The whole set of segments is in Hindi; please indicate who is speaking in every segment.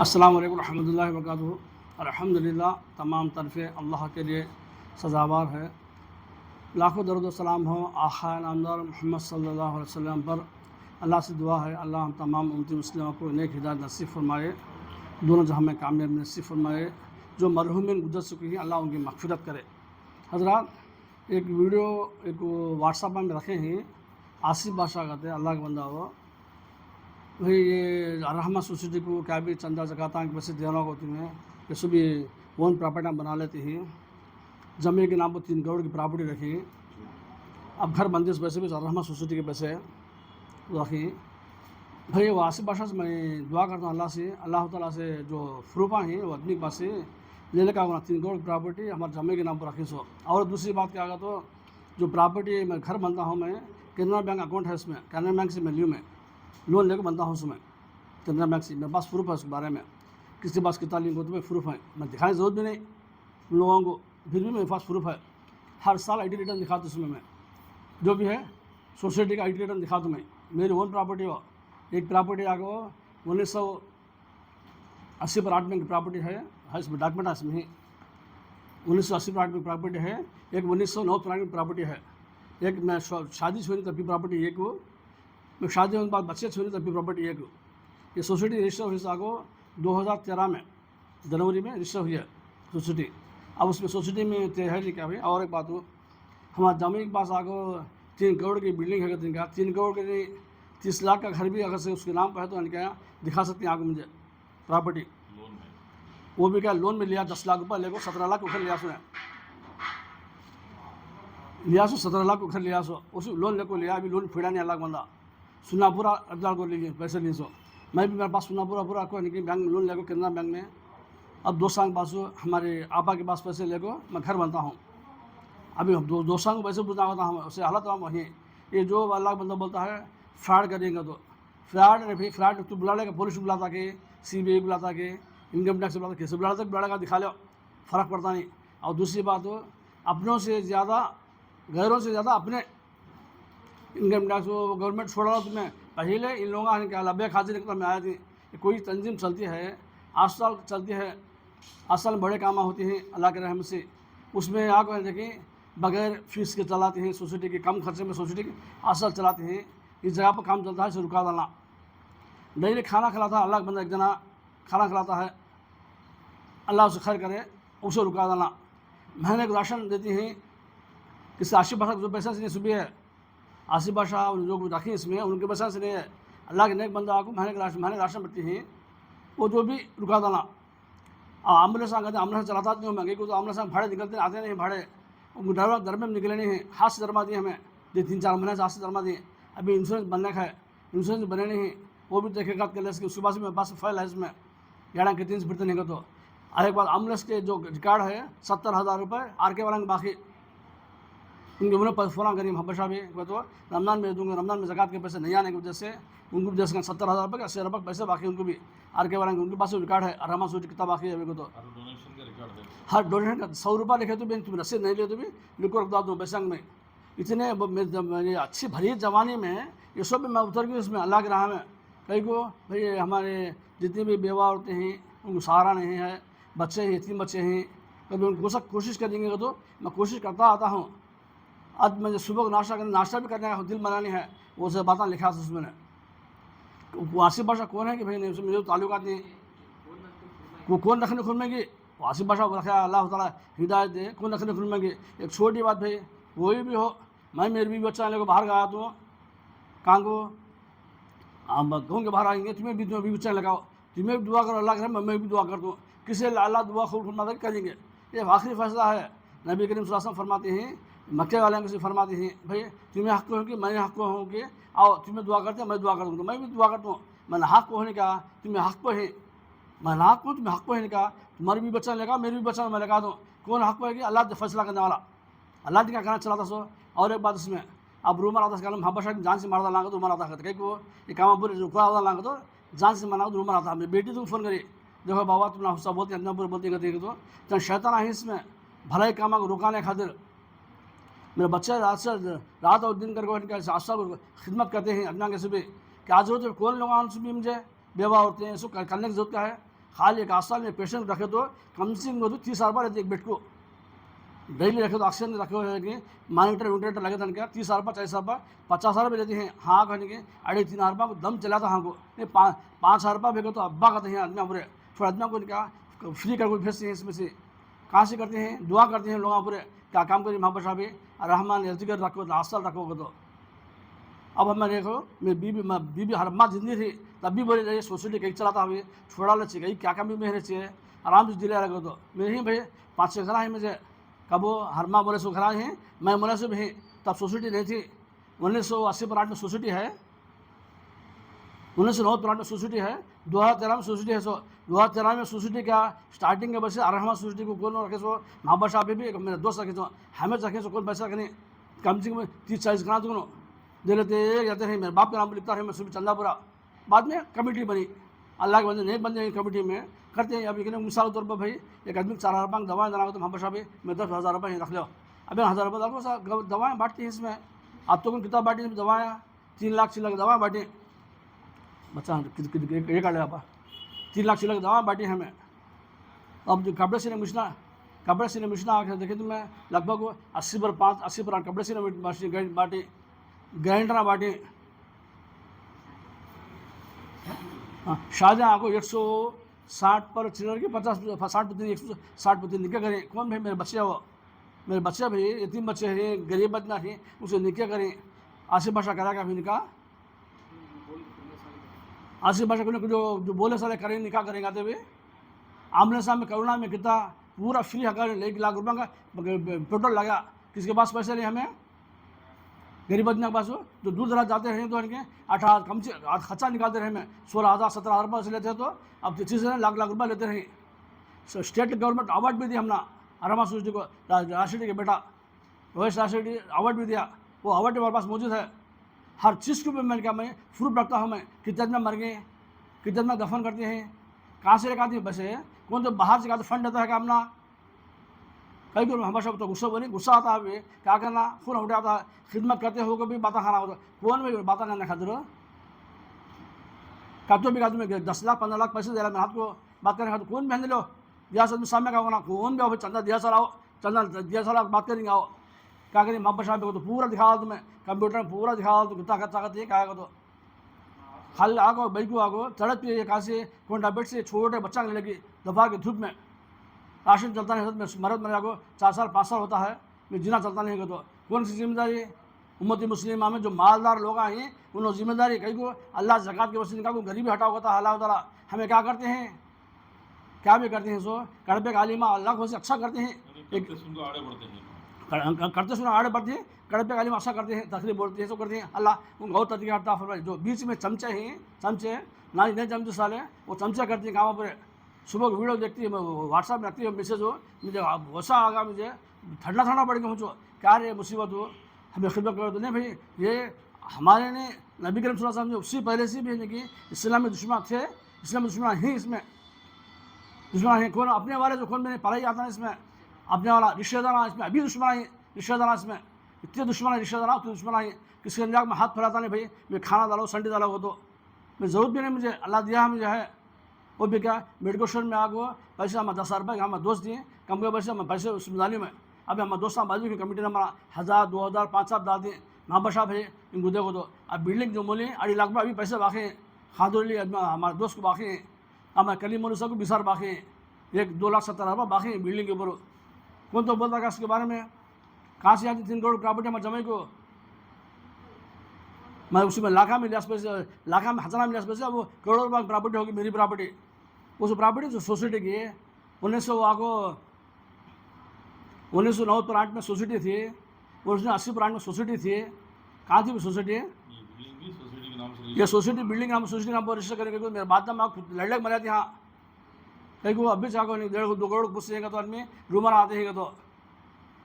Speaker 1: अस्सलाम वालेकुम रहमतुल्लाहि व बरकातुहू। अल्हम्दुलिल्लाह, तमाम तरफ़े अल्लाह के लिए सज़ावार है। लाखों दरूद व सलाम हो आक़ा नामदार मोहम्मद सल्लल्लाहु अलैहि वसल्लम पर। अल्लाह से दुआ है अल्लाह हम तमाम उम्मती मुस्लिमों को नेक हिदायत नसीब फरमाए, दोनों जहां में कामयाब नसीब फरमाए। जो मरहूमिन गुज़र चुकी हैं अल्लाह उनकी मग़फ़िरत करे। हज़रात, एक वीडियो एक व्हाट्सएप में रखे हैं, आसिफ बादशाह कहते हैं, अल्लाह का बंदा हो भाई, ये रहमा सोसाइटी को क्या भी चंदा जकाता के पैसे देना होती हैं, ये सभी ओन प्रॉपर्टी बना लेती हैं। ज़मीन के नाम पर 3 करोड़ की प्रॉपर्टी रखी, अब घर बनते इस पैसे भी रहमा सोसाइटी के पैसे रखी। भाई वो आसिफ बादशाह से मैं दुआ करता हूँ अल्लाह से, अल्लाह ताला से जो फ्रूफा हैं वो आदमी के पास से लेने का होना। 3 करोड़ की प्रॉपर्टी हमारे जमीन के नाम पर रखी सो। और दूसरी बात क्या आगा, तो जो प्रॉपर्टी मैं घर बनता हूँ, मैं कैनरा बैंक अकाउंट है इसमें, कैनरा बैंक से मैं लियो, मैं लोन लेकर बनता हूँ उसमें कैनरा बैंक से। मेरे पास प्रूफ है उसके बारे में, किसी पास कितना लिंक हो तो मैं प्रूफ है, मैं दिखाने की ज़रूरत भी नहीं उन लोगों को, फिर भी मेरे पास प्रूफ है। हर साल आई टी रिटर्न दिखा दूँ उसमें, मैं जो भी है सोसाइटी का आई टी रिटर्न दिखा दूँ। मैं मेरी ओन प्रॉपर्टी हो, एक प्रॉपर्टी आगे 1980 पर 8 में की प्रॉपर्टी है इसमें डॉक्यूमेंट है इसमें ही। 1980 पर 8 में प्रॉपर्टी है, एक 1909 पर 8 में प्रॉपर्टी है, एक मैं शादी छोड़ी तब की प्रॉपर्टी एक वो, मैं शादी होने के बाद बच्चे छोड़े तब भी प्रॉपर्टी एक। ये सोसाइटी रजिस्टर हुई आगो 2013 में जनवरी में रजिस्टर हुई है सोसाइटी। अब उसमें सोसाइटी में तय है क्या भाई। और एक बात हो, हमारे जमीन के पास आगो 3 करोड़ की बिल्डिंग है, 3 करोड़ के 30 लाख का घर भी अगर से उसके नाम पर है तो क्या दिखा सकते हैं आगे मुझे प्रॉपर्टी। वो भी क्या लोन में लिया, 10 लाख रुपये लेको 17 लाख उखर लिया, सुने लिया सो 17 लाख उखर लिया सो, उस लोन लेको लिया। अभी लोन फिरा नहीं अलग बंदा सुनापुरा अब्दाल को लीजिए पैसे ली सो। मैं भी मेरे पास सुनापुरा पूरा को नहीं बैंक लोन लेको कैनरा बैंक में। अब 2 साल के पास हमारे आपा के पास पैसे लेको मैं घर बनता हूँ। अभी 2 साल को पैसे बुझा होता हूँ, उससे हालत हम वहीं। ये जो अल्लाह बंदा बोलता है फ्रॉड करेंगे तो फ्रॉड नहीं भाई, फ्रॉड तो बुला लेगा, पुलिस बुलाता के, CBI बुलाता के, इनकम टैक्स बुलाता, कैसे बुलाता बुलाएगा, दिखा लो, फ़र्क पड़ता नहीं। और दूसरी बात हो, अपनों से ज़्यादा गैरों से ज़्यादा अपने इनकम टैक्स वो गवर्नमेंट छोड़ रहा तुम्हें। पहले इन लोगों ने क्या लब्बे खाजी निकल में आया थी, कोई तंजीम चलती है 8 साल चलती है, 8 साल में बड़े काम होती हैं अल्लाह के रहम से। उसमें आकर देखिए बगैर फीस के चलाते हैं सोसाइटी की, कम खर्चे में सोसाइटी की 8 साल चलाते हैं। इस जगह पर काम चलता है, इसे रुका डालना। डेली खाना खिलाता है अल्लाह के बंदा, एक जना खाना खिलाता है, अल्लाह उसे खैर करे, उसे रुका डालना। महीने को राशन देती हैं, किसी आशिफ बादशाह जो पैसा से सुबह है, आसिफ बादशाह जो रखी इसमें उनके पैसा से नहीं है, अल्लाह के नेक बंदा आपको महीने राशन बढ़ती हैं, वो जो भी रुका देना। एम्बुलेंस कहते हैं, एम्बुलेंस चलाता नहीं हूँ महंगी को, तो एम्बुलेंस भाड़े निकलते आते नहीं, भाड़े दर में निकले नहीं हैं। हाथ से दरमा दिए हमें, ये 3-4 महीने से हाथ से दरमा दिए। अभी इंश्योरेंस बनने का है, इंश्योरेंस बने नहीं, वो भी देखेगा के लिए उसके पास मेरे पास फाइल है इसमें, 11 के 3 से फिरते नहीं का। तो और एक बात, एम्बुलेंस के जो रिकॉर्ड है 70,000 रुपये RK वाला के बाकी उनके उन्हें फ़ोन करिए हबशा भी तो रमज़ान में दूँगा, रमज़ान में ज़कात के पैसे नहीं आने की वजह से उनको भी जैसे 70,000 रुपये 80 रुपये पैसे बाकी उनको भी RK वाला उनके पास रिकॉर्ड है। रहमा सोसाइटी कितना बाकी है अभी को, तो हर डोनेशन का 100 रुपये लिखे तो भी तुम रसीद नहीं ले तो भी लिखो रख दो बैसंग में। इतने मेरी अच्छी भरी जवानी में ये सब भी मैं उतर गई उसमें अल्लाह के राह में। कहीं को भाई हमारे जितनी भी बेवा औरतें हैं उनको सहारा नहीं है, बच्चे हैं, 3 बच्चे हैं, कभी उनको कोशिश करेंगे तो मैं कोशिश करता आता हूँ। आज मुझे सुबह को नाश्ता भी करने का दिल बनानी है, वो सब बातें लिखा था उसमें। आसिफ बादशाह कौन है कि भाई नहीं, उसमें जो ताल्लुकात नहीं, वो कौन रखने खुलमेंगी, आसिफ बादशाह को रखा अल्लाह ताला हिदायत दे, कौन रखने खुलमेंगी। एक छोटी बात भाई, वही भी हो, मैं मेरे भी बच्चा लेकर बाहर गया तो कहाँ को कहूँ के बाहर आएंगे, तुम्हें भी बच्चा लगाओ, तुम्हें भी दुआ करो अल्लाह करे, मैं भी दुआ कर दूँ, किसी अल्लाह दुआ खूब करेंगे। ये आखिरी फैसला है। नबी करीम सल्लल्लाहु अलैहि वसल्लम फरमाते हैं, मक्के वाले से फरमाते हैं भाई तुम्हें हक़ हो कि मैं हक़ हूँ कि आओ तुम्हें दुआ करते हैं, मैं दुआ कर दूँगा, मैं भी दुआ करता हूँ। मैंने हक़ होने का तुम्हें हक़ पे है, मैं हक़ हूँ तुम्हें हक़ होने का, तुम्हारी भी बच्चा लगा मेरी भी बच्चा मैं लगा दूँ। कौन हक़ है कि अल्लाह फैसला करने वाला, अल्लाह ने क्या कहना चला था सो। और एक बात इसमें, अब रूमर आता है हबशा जान से मारदा लांगा तो रूमर आता है, कहीं को ये काम पूरे रुका लांगा तो जान से माना तो रूमर आता है। मेरी बेटी तुम फ़ोन करी, देखो बाबा तुम ना बोलती अदना पूरे बोलती कहती तो शैतान है इसमें भलाई कामा को रुकाने खातिर। मेरे बच्चे रात और दिन करके उनका आशा खिदमत करते हैं अदना के सुबह। क्या जरूरत है, कौन लोग सुबह मुझे बेवा होते हैं, इसको करने की जरूरत क्या है। खाली एक अस्पताल में पेशेंट रखे तो कम से कम 30,000 रुपये रहते एक बेड को। डेली रखे तो ऑक्सीजन रखे हुए कि मॉनिटर वेंटिलेटर लगे था क्या 30,000 रुपये 40,000 रुपये 50,000 रुपये लेते हैं। हाँ कहने के 3,500 रुपये को दम चलाता हाँ को नहीं 5,000 रुपये भेजो तो अब्बा कहते हैं आदमी पूरे फिर आदमी को क्या फ्री कर भेजते हैं। इसमें से कहाँ से करते हैं? दुआ करते हैं लोग पूरे क्या काम करिए मोहब्बत साहब रहमान एजगर रखो अस्पताल रखोगे तो। अब हमें देखो मेरी बीबी हर माँ जिंदगी थी तब भी बोले रही सोसाइटी कहीं चलाता हुए छोड़ा ले चाहिए क्या काम भी मेरे चाहिए आराम से जिले रखो तो मेरे ही भाई 5-6 घर है मुझे कब वो हर माँ बोले सो घर हैं मैं बोले से भी तब सोसाइटी नहीं थी 1980 में सोसाइटी है 1990 में सोसाइटी है 2013 में सोसाइटी है। सो 2013 में सोसाइटी क्या स्टार्टिंग के बस अरहमा सोसाइटी को कौन रखे सो मोहब्बत साहब भी मेरे दोस्त रखे सो हमें रखे सो कौन पैसा करें कम से कम 30-40 ग्राम तो दे लेते जाते हैं। मेरे बाप का नाम लिखता है मैं सुबह चंदापुरा बाद में कमेटी बनी अल्लाह के बंदे नहीं बंदे कमेटी में करते हैं। अभी कहने मिसाल तौर पर भाई एक आदमी 4,000 रुपये दवाएँ देना तो मोहब्बत साहब मैं 10,000 रुपये रख लो अभी 1,000 रुपये डालो दवाएँ बांटती हैं इसमें। अब तो कौन किताब बांटी दवाएँ 3 लाख 6 लाख दवाएँ बांटी बच्चा ये काट लिया 3 लाख 6 लाख दवा बांटी हमें। अब जो कपड़े सीने मिशना आकर देखे तो मैं लगभग 80 पर कपड़े सीने बांटी ग्राइंडर बांटी। हाँ शाहजहाँ को 160 पर चिल्लर की 50-60 निकाह करें कौन भाई मेरे बच्चे भाई यतीम बच्चे हैं गरीब बच्चा है उसे निकाह करें आसिफ बादशाह करा का भी निकाह आसिफ बादशाह को जो बोले सारे करें निकाह करेंगे आते हुए आमने सामने करुणा में कितना पूरा फ्री हकार 1 लाख रुपये का पेट्रोल लगा किसके पास पैसे नहीं हमें गरीब आदमी के पास जो दूर दराज जाते हैं तो इनके 18 कम से खर्चा निकालते रहे में 16,000-17,000 रुपये से लेते हैं तो अब 25 लाख रुपये लेते रहे। स्टेट गवर्नमेंट अवार्ड भी दिया हमने अरमा सोसाइटी को राशिडी के बेटा वैस राशिडी अवार्ड भी दिया वो अवार्ड हमारे पास मौजूद है। हर चीज़ को भी मैंने क्या मैं प्रूफ रखता हूँ मैं कितने में मर गए कितने में दफन करते हैं कहाँ से लेकर आती है बसे कौन तो बाहर से फंड देता है क्या अपना कई को हमारे सब तो गुस्सा आता है क्या करना खून उठाता है खिदमत करते हो भी बातें खाना होता कौन भी बातें करना खातिर कब तो भी कहा तुम्हें 10 लाख 15 लाख पैसे दे रहा मैं हाथ को बात करने खाते कौन बहन लो दिया सर सामने का होना कौन भी आओ चंदा दिया सर आओ चंदा दिया सर बात करेंगे आओ क्या करें मोहब्बत साहब को तो पूरा दिखा तुम्हें कंप्यूटर में पूरा दिखा तो कितना खर्चा करती है क्या तो खाली आगो बैक को आगो सड़क पे कहाँ से कौन बेड से छोटे बच्चा के लगी दोपहर की धूप में राशन चलता नहीं मैं मरद मर जागो 4 साल 5 साल होता है मैं जीना चलता नहीं तो कौन सी जिम्मेदारी उम्मती मुस्लिमा में जो मालदार लोग हैं उन्होंने जिम्मेदारी कहीं को अल्लाह ज़कात के वसीले को गरीबी हटाओ होता है अल्लाह ताला हमें क्या करते हैं क्या भी करते हैं सो कड़बे कालीमा अल्लाह को से अच्छा करते हैं करते सुना आड़े बढ़ते हैं कड़बे कालीमा अच्छा करते हैं तकलीफ बोलते हैं सो करते हैं अल्लाह उन गौ तरीका हटा फरमाए। जो बीच में चमचे हैं चमचे ना नहीं चमचे साले वो चमचा करती हैं गाँव पर सुबह को वीडियो देखती है व्हाट्सएप में रखती है मैसेज हो मुझे वैसा आगा मुझे ठंडा पड़ गया मुझे क्या रे मुसीबत हो हमें खिदमत करो तो नहीं भाई ये हमारे ने नबी करीम सल्लल्लाहु अलैहि वसल्लम उससे पहले से भी है कि इस्लाम में दुश्मन थे इस्लाम में दुश्मन ही इसमें दुश्मन है कौन अपने वाले जो कौन मैंने पढ़ाई आता है इसमें अपने वाला रिश्तेदार इसमें अभी दुश्मन है रिश्तेदार इसमें इतने दुश्मन है रिश्तेदार तो दुश्मन है किसी अंजाक में हाथ फैलाता नहीं भाई मैं खाना डालो संडे डालो वो तो मैं ज़रूरत भी नहीं मुझे अल्लाह दिया मुझे है वो भी क्या मेडिकल स्टोर में आगो पैसे हमारे 10,000 रुपये हमारे दोस्त दिए कम के पैसे हमारे पैसे उस मिलाली में अभी हमारे दोस्त बाजू की कमेटी ने हमारा 1,000 2,000 5,000 डाल दिए मोहब्बत साहब है इनको देखो तो अब बिल्डिंग जो बोली 2.5 लाख में अभी पैसे बाकी हैं खादुल्ली हमारे दोस्त को बाकी हैं हमारे कली मोलूसा को 20 बाकी हैं 1,02,70,000 बाकी हैं बिल्डिंग के ऊपर कौन तो बोलता है इसके बारे में कहाँ से आती 3 करोड़ प्रॉपर्टी हमारे जमाई को मैं उसमें लाखा में लिहाज पैसे लाखा में हज़ारा में लिहाज पैसे वो करोड़ों रुपये प्रॉपर्टी होगी मेरी प्रॉपर्टी उस प्रॉपर्टी जो सोसाइटी की है 1998 में सोसाइटी थी 1980 में सोसाइटी थी कहाँ थी वो सोसाइटी ये सोसाइटी बिल्डिंग नाम सोसाइटी नाम पर रजिस्टर करेंगे मेरे बाद में लड़क मर जाती हाँ कहीं को अभी चाहो नहीं 1.5 2 करोड़ पूछ जाएगा तो आदमी रूमर आते हैं तो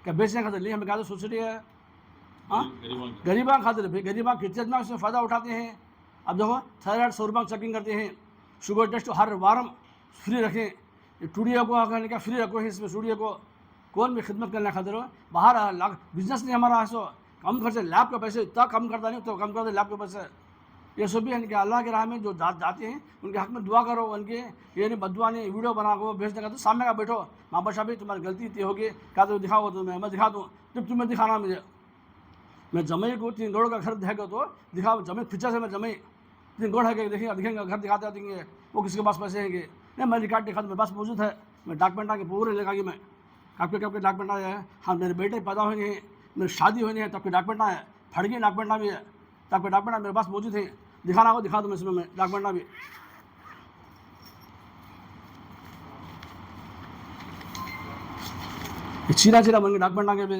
Speaker 1: क्या बेचने खाते लिए हमें कहा सोसाइटी है हाँ गरीबा खाते भाई गरीबा कितना उसमें फ़ायदा उठाते हैं। अब देखो थायराइड 100 रुपये चेकिंग करते हैं शुगर टेस्ट हर वारम फ्री रखें स्टूडियो को आकर क्या फ्री रखो है इसमें स्टूडियो को कौन भी खिदमत करने खातिर बाहर बिजनेस नहीं हमारा ऐसा कम खर्चे लैब के पैसे इतना कम करता नहीं तो कम करते लैब के पैसे ये सब भी इनके अल्लाह के राह में जो जाते हैं उनके हक़ में दुआ करो, उनके ये नहीं बदुआ नहीं वीडियो बना को भेजने का, तो सामने का बैठो, माँ बाप भी तुम्हारी गलती इतनी होगी, क्या तो दिखाओ तुम्हें, मैं दिखा दूँ, जब तुम्हें दिखाना मुझे, मैं जमई को 3 करोड़ का घर देगा तो दिखाओ, जमी पिक्चर से मैं जमई 3 करोड़ है कि दिखेंगे घर दिखाते देंगे, वो किसके पास पैसे हैं? नहीं, मैं रिकॉर्ड दिखा, मेरे पास मौजूद है, मैं डॉक्यूमेंट आके पूरे लेगा कि मैं आपके डॉक्यूमेंट आया है, हाँ मेरे बेटे पैदा हुए हैं, मेरी शादी हुई है, तब के डॉक्यूमेंट आया है, फड़गी डॉक्यूमेंट भी है, तब के डॉक्यूमेंट मेरे पास मौजूद है, दिखाना हो दिखा दूँ इसमें मैं डॉक्यूमेंट भी। चीरा चीरा बन के डॉक्यूमेंट आगे भी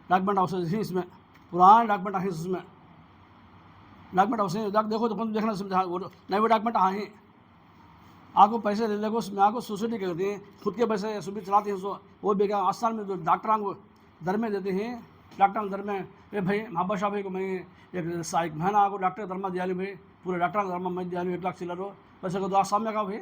Speaker 1: डॉक्यूमेंट हाउस है इसमें, पुराने डॉक्यूमेंट है उसमें, डॉक्यूमेंट हाउस है, देखो तो कौन देखना समझा, वो नए डॉक्यूमेंट हाँ ही आपको पैसे ले लेगो उसमें, आपको सोसाइटी करती हैं, खुद के पैसे सुबह चलाते हैं, सो वो बेकार आस्थान में जो डॉक्टर को दर में देते हैं, डॉक्टर दर में, ए भाई महाबा शाह भाई को मैं एक महीना आपको डॉक्टर धर्मा दिया भाई, पूरे डॉक्टर का धर्मा मैं दिया 1 लाख चिल्लर हो पैसे को, तो सामने का भाई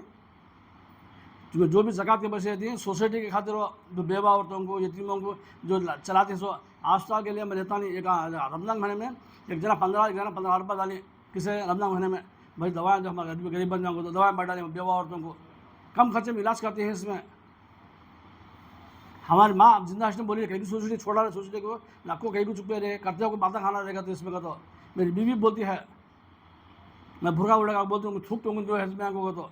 Speaker 1: तुम्हें जो भी ज़कात के पैसे देती हैं सोसाइटी के खातिर, जो बेवा औरतों को, यतीमों को जो चलाते हैं, सो आस्था के लिए मैं देता नहीं। एक रमज़ान महीने में एक जना 15 रुपये डाली किसी रमज़ान महीने में, भाई दवाएँ जो हमारे गरीब बंदों को तो दवाएँ बढ़ा दें, बेवा औरतों को कम खर्चे में इलाज करते हैं। इसमें हमारी माँ जिंदा ने बोली कहीं सोसाइटी छोड़ा रहे, सोसाइटी को नक्को कहीं को चुपे रहे, करते को बातें खाना रहेगा, तो इसमें का तो मेरी बीवी बोलती है, मैं भुरका उड़ेगा बोलती हूँ, थूक दूँगी जो है इसमें को, तो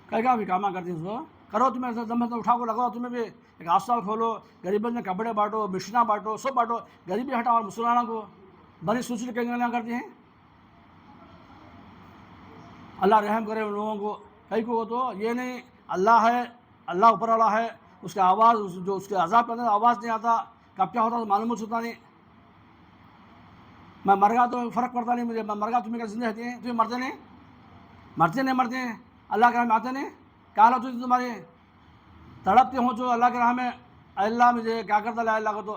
Speaker 1: कहीं का भी काम करती हैं उसको, करो तुम्हें दम तो उठा को लगाओ, तुम्हें भी एक अस्पताल खोलो, गरीबों में कपड़े बांटो, मिशना बांटो, सब बांटो, गरीबी हटाओ, और मुसलमानों को बड़ी सोसाइटी कहीं करती हैं। अल्लाह रहम करे उन लोगों को, कहीं को तो ये नहीं अल्लाह है, अल्लाह ऊपर वाला है, उसका आवाज़ जो उसके अजाब के अंदर आवाज़ नहीं आता, कब क्या होता तो मालूम होता नहीं। मैं मर गया तो फ़र्क पड़ता नहीं मुझे, मैं मर गया तुम्हें क्या जिंदा रहती हैं, तुम्हें मरते नहीं अल्लाह के राह में आते नहीं, क्या हालत होती तुम्हारी, तड़पते हो जो अल्लाह के राह में, अल्लाह मुझे क्या करता है अल्लाह को, तो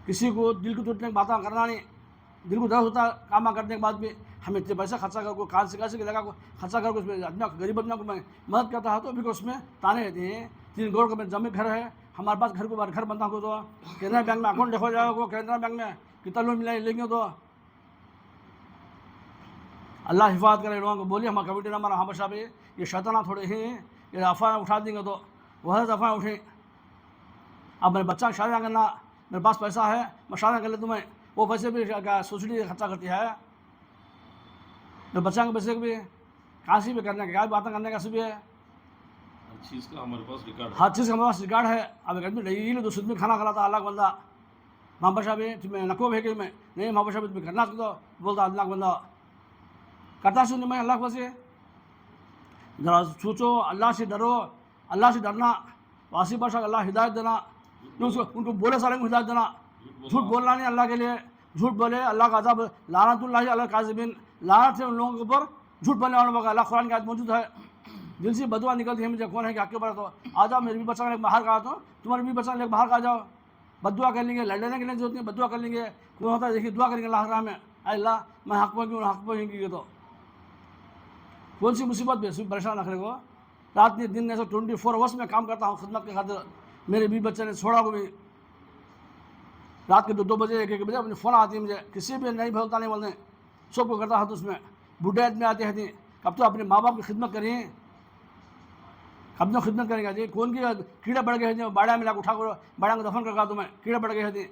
Speaker 1: किसी को दिल को टूटने की बातें करना नहीं, दिल को दर्द होता काम करने के बाद भी हमें इतने पैसा खर्चा कर को कान से कैसे लगा को खर्चा कर उसमें अपना गरीब अपना को मैं मदद करता है, तो फिर उसमें ताने रहते हैं। 3 करोड़ का जमी घर है हमारे पास, घर को घर बनता हो तो केनरा बैंक में अकाउंट देखो जाओगे, केनरा बैंक में कितना लोन मिला लेंगे, तो अल्लाह हिफाजत करे लोगों को। बोलिए हमारा कमिटी नंबर हाँ बशा भी ये शैताना थोड़े ही ये अफवाह उठा देंगे, तो वह अफवाह उठे, अब मेरे बच्चा का शादी करना, मेरे पास पैसा है मैं शादी कर ले तुम्हें, वो पैसे भी क्या सोसाइटी खर्चा करती है, मेरे बच्चा के पैसे भी कहाँ से भी करने का, क्या बातें करने का भी है,
Speaker 2: हर चीज़ का हमारे पास रिकॉर्ड
Speaker 1: है। अब एक आदमी नहीं तो सुद में खाना खिलाता अल्लाह बंदा, माँ बशा भी तुम्हें नको भेगे मैं नहीं, माँ बशा भी तुम्हें करना तो बोलता अल्लाह बंदा करता सुन मैं अल्लाह से ज़रा सोचो, अल्लाह से डरो, अल्लाह से डरना, वासी बादशाह अल्लाह हिदायत देना, उनको बोले सारे को हिदायत देना, झूठ बोलना नहीं अल्लाह के लिए, झूठ बोले अल्लाह का अज़ाब, लानतुल्लाहि अलल काज़िबीन, लानत है उन लोगों के ऊपर झूठ बोलने वालों का। अल्लाह कुरान की आयत मौजूद है, दिल से बदुआ निकलती है मुझे कौन है कि आपके ऊपर, तो आ जाओ मेरे भी बच्चा लेकर बाहर का, तो तुम्हारे भी बच्चा लेकर बाहर का आ जाओ, बदुआ कर लेंगे, लड़ने के लिए जरूरत नहीं, बदुआ कर लेंगे, कौन होता है देखिए दुआ करेंगे अल्लाह राह में, अल्लाह मैं हक पर क्यों हक पर की, तो कौन सी मुसीबत भी परेशान रखने को, रात में दिन में 24 आवर्स में काम करता हूँ खिदमत के खातिर, मेरे भी बच्चे ने छोड़ा को भी रात के 2 बजे 1 बजे अपनी फ़ोन आती है मुझे, किसी भी नहीं बोलता नहीं बोलते, सबको करता है, तो उसमें बूढ़े आदमी आते हैं, कब तो अपने माँ बाप की खिदमत करिए, कब तो खिदमत करेगा जी, कौन की कीड़े बढ़ गए थे, बाड़ा में उठा कर बाड़ा को दफन करता तुम्हें, कीड़े बढ़ गए थे,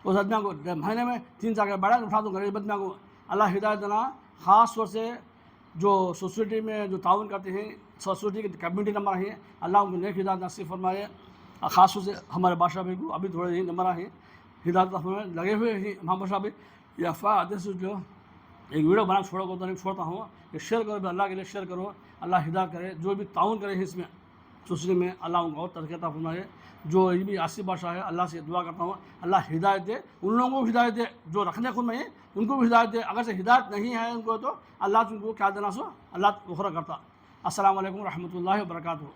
Speaker 1: उस आदमी को महीने में 3-4 बाड़ा उठा दूँ गरीब आदमी को। अल्लाह हिदायत देना, ख़ास तौर से जो सोसाइटी में जो ताउन करते हैं, सोसाइटी के कम्युनिटी नंबर है, अल्लाह उनको नेक हिदायत नसीब फरमाए। ख़ास तौर से हमारे बादशाह भाई को अभी थोड़े ही नंबर है हिदायत में लगे हुए हैं, हम बादशाह भाई ये अफवाह आते से जो एक वीडियो बना छोड़ो को तो नहीं छोड़ता हूँ, ये शेयर करो, अल्लाह के लिए शेयर करो, अल्लाह हिदायत करे, जो भी ताउन करे इसमें सोसाइटी में अल्लाह उनको और तरक्की अता फरमाए। जो ये भी आसिफ बादशाह है, अल्लाह से दुआ करता हूँ अल्लाह हिदायत दे, उन लोगों को हिदायत दे जो रखने को नहीं उनको भी हिदायत दे, अगर से हिदायत नहीं है उनको तो अल्लाह उनको क्या देना सो अल्लाह उखरा करता। अस्सलाम वालेकुम रहमतुल्लाहि व बरकातुहू।